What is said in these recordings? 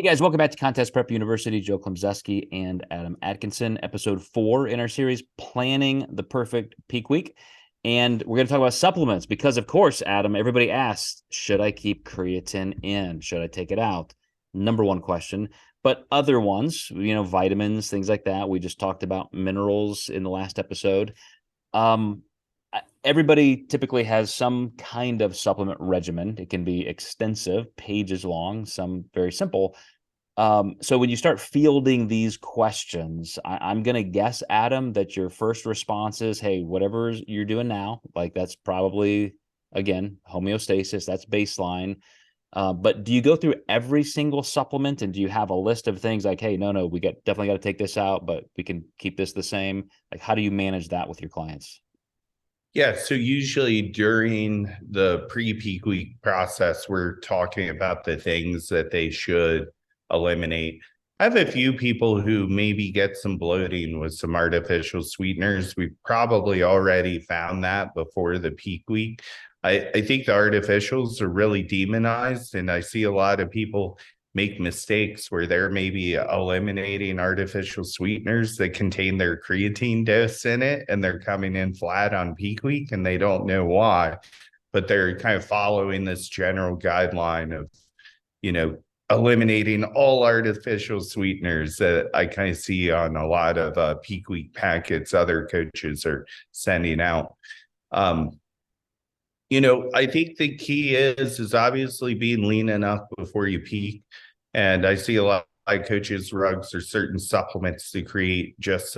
Hey guys, welcome back to Contest Prep University. Joe Klemczewski and Adam Atkinson, episode 4 in our series, Planning the Perfect Peak Week. And we're going to talk about supplements because, of course, Adam, everybody asks, should I keep creatine in? Should I take it out? Number one question. But other ones, vitamins, things like that. We just talked about minerals in the last episode. Everybody typically has some kind of supplement regimen. It can be extensive, pages long, some very simple. So when you start fielding these questions, I'm going to guess, Adam, that your first response is, hey, whatever you're doing now, like that's probably, again, homeostasis, that's baseline. But do you go through every single supplement and do you have a list of things like, hey, no, we definitely got to take this out, but we can keep this the same? Like, how do you manage that with your clients? Yeah, so usually during the pre-peak week process, we're talking about the things that they should eliminate. I have a few people who maybe get some bloating with some artificial sweeteners. We've probably already found that before the peak week. I think the artificials are really demonized, and I see a lot of people make mistakes where they're maybe eliminating artificial sweeteners that contain their creatine dose in it, and they're coming in flat on peak week and they don't know why, but they're kind of following this general guideline of, you know, eliminating all artificial sweeteners that I kind of see on a lot of peak week packets other coaches are sending out. Um, I think the key is obviously being lean enough before you peak. And I see a lot of coaches, rugs, or certain supplements to create just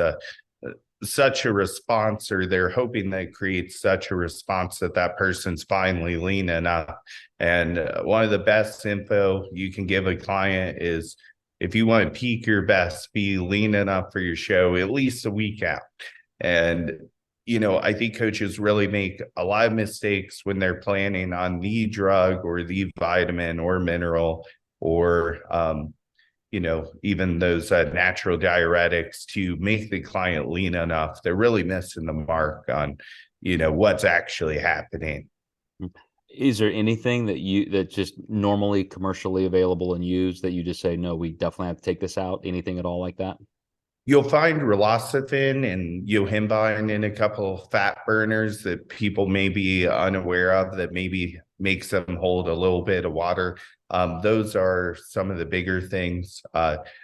such a response, or they're hoping that it creates such a response that that person's finally lean enough. And one of the best info you can give a client is, if you want to peak your best, be lean enough for your show at least a week out. And I think coaches really make a lot of mistakes when they're planning on the drug or the vitamin or mineral or, even those natural diuretics to make the client lean enough. They're really missing the mark on, what's actually happening. Is there anything that just normally commercially available and used that you just say, no, we definitely have to take this out? Anything at all like that? You'll find raloxifene and yohimbine in a couple of fat burners that people may be unaware of, that maybe makes them hold a little bit of water. Those are some of the bigger things.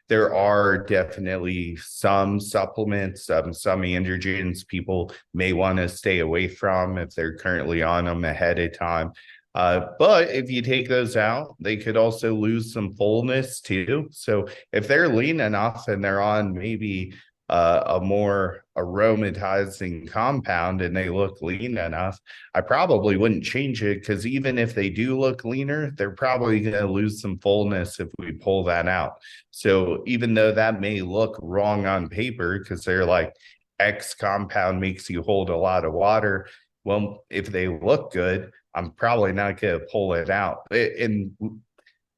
There are definitely some supplements, some androgens people may want to stay away from if they're currently on them ahead of time. But if you take those out, they could also lose some fullness too. So if they're lean enough and they're on maybe a more aromatizing compound and they look lean enough, I probably wouldn't change it, because even if they do look leaner, they're probably going to lose some fullness if we pull that out. So even though that may look wrong on paper, because they're like, X compound makes you hold a lot of water, well, if they look good, I'm probably not going to pull it out. And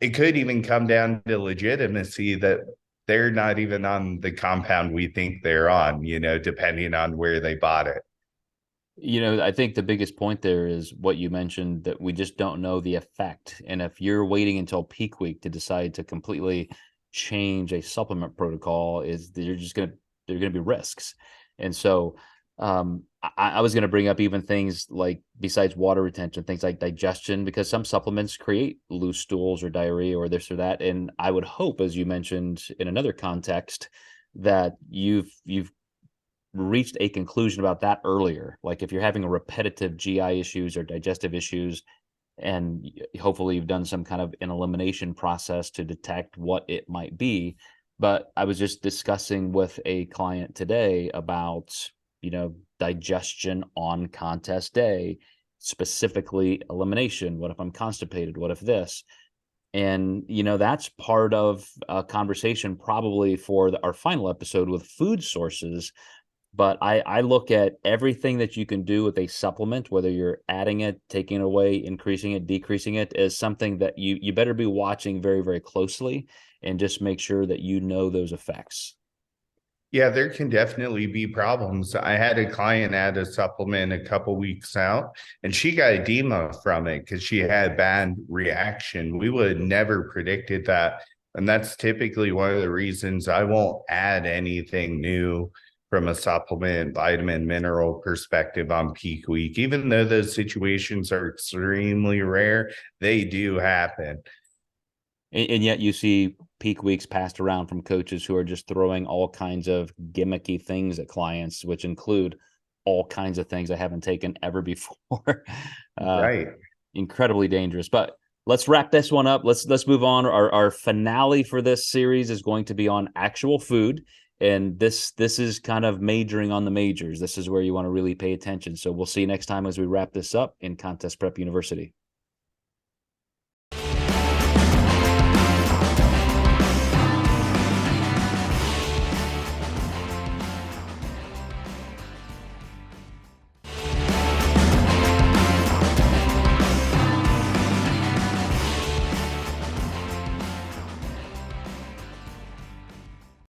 it could even come down to legitimacy, that they're not even on the compound we think they're on, depending on where they bought it. I think the biggest point there is what you mentioned, that we just don't know the effect. And if you're waiting until peak week to decide to completely change a supplement protocol, there's going to be risks. And so I was going to bring up even things like, besides water retention, things like digestion, because some supplements create loose stools or diarrhea or this or that. And I would hope, as you mentioned in another context, that you've reached a conclusion about that earlier. Like if you're having a repetitive GI issues or digestive issues, and hopefully you've done some kind of an elimination process to detect what it might be. But I was just discussing with a client today about, digestion on contest day, specifically elimination. What if I'm constipated? What if this? And, that's part of a conversation probably for our final episode with food sources. But I look at everything that you can do with a supplement, whether you're adding it, taking it away, increasing it, decreasing it, as something that you better be watching very, very closely, and just make sure that you know those effects. Yeah, there can definitely be problems. I had a client add a supplement a couple weeks out, and she got edema from it because she had bad reaction. We would have never predicted that. And that's typically one of the reasons I won't add anything new from a supplement, vitamin, mineral perspective on peak week. Even though those situations are extremely rare, they do happen. And yet you see peak weeks passed around from coaches who are just throwing all kinds of gimmicky things at clients, which include all kinds of things I haven't taken ever before. Right. Incredibly dangerous. But let's wrap this one up. Let's move on. Our finale for this series is going to be on actual food. And this is kind of majoring on the majors. This is where you want to really pay attention. So we'll see you next time as we wrap this up in Contest Prep University.